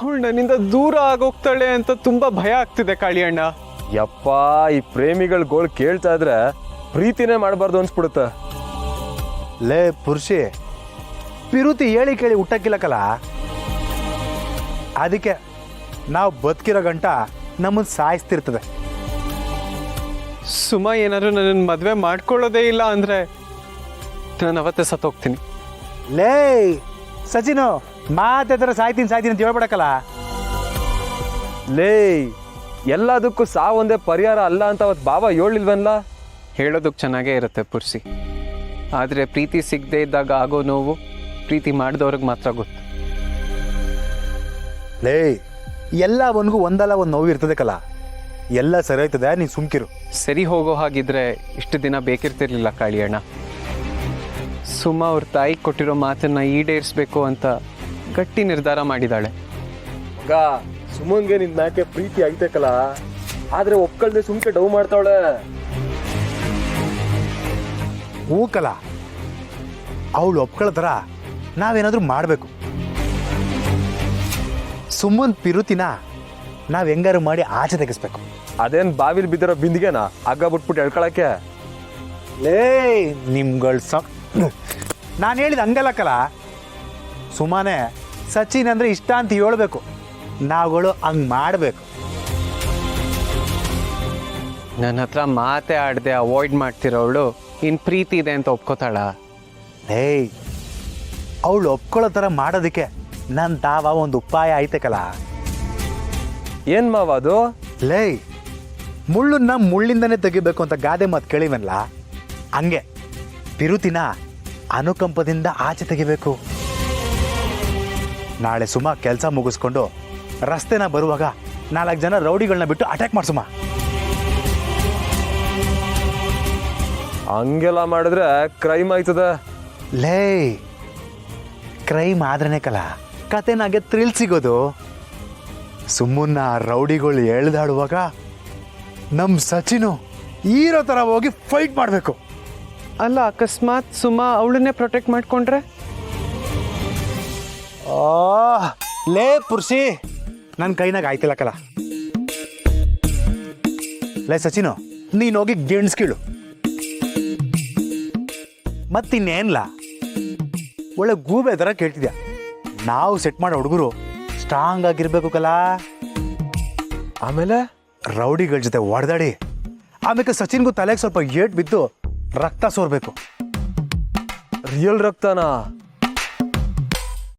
ಅವಳು ನನ್ನಿಂದ ದೂರ ಆಗೋಗ್ತಾಳೆ ಅಂತ ತುಂಬಾ ಭಯ ಆಗ್ತಿದೆ ಕಾಳಿಯಣ್ಣ. ಯಪ್ಪ, ಈ ಪ್ರೇಮಿಗಳ ಗೋಳು ಕೇಳ್ತಾ ಇದ್ರೆ ಪ್ರೀತಿನೇ ಮಾಡಬಾರ್ದು ಅನ್ಸ್ಬಿಡುತ್ತೆ. ಲೇ ಪುರುಷಿ, ಪಿರುತಿ ಹೇಳಿ ಕೇಳಿ ಹುಟ್ಟಕ್ಕಿಲ್ಲಕಲ್ಲ. ಅದಕ್ಕೆ ನಾವು ಬದುಕಿರೋ ಗಂಟ ನಮ್ಮನ್ನು ಸಾಯಿಸ್ತಿರ್ತದೆ. ಸುಮಾ ಏನಾದ್ರು ನನ್ನ ಮದ್ವೆ ಮಾಡ್ಕೊಳ್ಳೋದೇ ಇಲ್ಲ ಅಂದ್ರೆ ನಾನು ಅವತ್ತೇ ಸತ್ತೋಗ್ತೀನಿ. ಲೇ ಸಚಿನು, ಮಾತೆ ಥರ ಸಾಯ್ತೀನಿ ಅಂತ ಹೇಳ್ಬೇಡಕ್ಕಲ್ಲ. ಲೇ, ಎಲ್ಲದಕ್ಕೂ ಸಾವೊಂದೇ ಪರಿಹಾರ ಅಲ್ಲ ಅಂತ ಅವತ್ತು ಬಾಬಾ ಹೇಳಿಲ್ವಲ್ಲ? ಹೇಳೋದಕ್ಕೆ ಚೆನ್ನಾಗೇ ಇರುತ್ತೆ ಪುರ್ಸಿ, ಆದರೆ ಪ್ರೀತಿ ಸಿಗದೆ ಇದ್ದಾಗ ಆಗೋ ನೋವು ಪ್ರೀತಿ ಮಾಡಿದವ್ರಿಗೆ ಮಾತ್ರ ಗೊತ್ತು. ಲೇ, ಎಲ್ಲವನ್ಗೂ ಒಂದಲ್ಲ ಒಂದು ನೋವು ಇರ್ತದೆ ಕಲ. ಎಲ್ಲ ಸರಿ ಆಯ್ತದೆ, ನೀನು ಸುಮ್ಕಿರು. ಸರಿ ಹೋಗೋ ಹಾಗಿದ್ರೆ ಇಷ್ಟು ದಿನ ಬೇಕಿರ್ತಿರ್ಲಿಲ್ಲ ಕಾಳಿಯಣ್ಣ. ಸುಮಾ ಅವ್ರ ತಾಯಿ ಕೊಟ್ಟಿರೋ ಮಾತನ್ನ ಈಡೇರಿಸ್ಬೇಕು ಅಂತ ಗಟ್ಟಿ ನಿರ್ಧಾರ ಮಾಡಿದಾಳೆ. ಮಗ, ಸುಮನ್ಗೆ ನಿನ್ ಮ್ಯಾಕೆ ಪ್ರೀತಿ ಐತಕಲ್ಲ, ಆದ್ರೆ ಒಪ್ಕೊಳ್ದೆ ಸುಮ್ಕೆ ಡೌ ಮಾಡ್ತಾವಳೆ. ಹೂ ಕಲ, ಅವಳು ಒಪ್ಕೊಳ್ಳೋ ಥರ ನಾವೇನಾದ್ರೂ ಮಾಡಬೇಕು. ಸುಮ್ಮನ್ ಪಿರುತಿನ ನಾವು ಹೆಂಗಾರು ಮಾಡಿ ಆಚೆ ತೆಗಿಸ್ಬೇಕು. ಅದೇನ್ ಬಾವಿಲ್ ಬಿದ್ದಿರೋ ಬಿಂದಿಗೆನ ಹಗ್ಗ ಬಿಟ್ಬಿಟ್ಟು ಎಳ್ಕೊಳಕ್ಕೆ? ಲೇ ನಿಮ್ಗಳ ನಾನು ಹೇಳಿದ ಹಂಗಲ್ಲಕ್ಕಲ್ಲ. ಸುಮ್ಮನೆ ಸಚಿನ್ ಅಂದರೆ ಇಷ್ಟ ಅಂತ ಹೇಳ್ಬೇಕು, ನಾವುಗಳು ಹಂಗೆ ಮಾಡಬೇಕು. ನನ್ನ ಹತ್ರ ಮಾತೇ ಆಡದೆ ಅವಾಯ್ಡ್ ಮಾಡ್ತಿರೋವಳು ಇನ್ ಪ್ರೀತಿ ಇದೆ ಅಂತ ಒಪ್ಕೋತಾಳ? ಏಯ್, ಅವಳು ಒಪ್ಕೊಳ್ಳೋ ಥರ ಮಾಡೋದಕ್ಕೆ ನನ್ನ ತಾವ ಒಂದು ಉಪಾಯ ಐತೆಕಲ್ಲ. ಏನ್ ಮಾವ ಅದು? ಲೇ, ಮುಳ್ಳನ್ನ ಮುಳ್ಳಿಂದನೇ ತೆಗಿಬೇಕು ಅಂತ ಗಾದೆ ಮಾತು ಕೇಳಿವಲ್ಲ, ಹಂಗೆ ಪಿರುತಿನ ಅನುಕಂಪದಿಂದ ಆಚೆ ತೆಗಿಬೇಕು. ನಾಳೆ ಸುಮಾ ಕೆಲಸ ಮುಗಿಸ್ಕೊಂಡು ರಸ್ತೆನ ಬರುವಾಗ 4 ಜನ ರೌಡಿಗಳನ್ನ ಬಿಟ್ಟು ಅಟ್ಯಾಕ್ ಮಾಡ್ಸುಮ. ಹಂಗೆಲ್ಲ ಮಾಡಿದ್ರೆ ಕ್ರೈಮ್ ಆಯ್ತದ. ಲೇ, ಕ್ರೈಮ್ ಆದ್ರನೇ ಕಲ ಕತೆನಾಗೆ ಥ್ರಿಲ್ ಸಿಗೋದು. ಸುಮ್ಮನ್ನ ರೌಡಿಗಳು ಎಳ್ದಾಡುವಾಗ ನಮ್ಮ ಸಚಿನು ಹೀರೋ ಥರ ಹೋಗಿ ಫೈಟ್ ಮಾಡಬೇಕು. ಅಲ್ಲ, ಅಕಸ್ಮಾತ್ ಸುಮಾ ಅವಳನ್ನೇ ಪ್ರೊಟೆಕ್ಟ್ ಮಾಡ್ಕೊಂಡ್ರೆ? ಲೇ ಪುರ್ಷಿ, ನನ್ನ ಕೈನಾಗ ಆಯ್ತಿಲ್ಲ ಕಲ. ಲೇ ಸಚಿನು, ನೀನು ಹೋಗಿ ಗೆಣ್ಸ್ಕೀಳು. ಮತ್ತಿನ್ನೇನ್ಲ, ಒಳ್ಳೆ ಗೂಬೆ ಥರ ಕೇಳ್ತಿದ್ಯಾ. ನಾವು ಸೆಟ್ ಮಾಡೋ ಹುಡುಗರು ಸ್ಟ್ರಾಂಗ್ ಆಗಿರ್ಬೇಕು ಕಲ. ಆಮೇಲೆ ರೌಡಿಗಳ ಜೊತೆ ಹೊಡೆದಾಡಿ ಆಮೇಲೆ ಸಚಿನ್ಗೂ ತಲೆಗೆ ಸ್ವಲ್ಪ ಏಟ್ ಬಿದ್ದು ರಕ್ತ ಸೋರ್ಬೇಕು. ರಿಯಲ್ ರಕ್ತನಾ?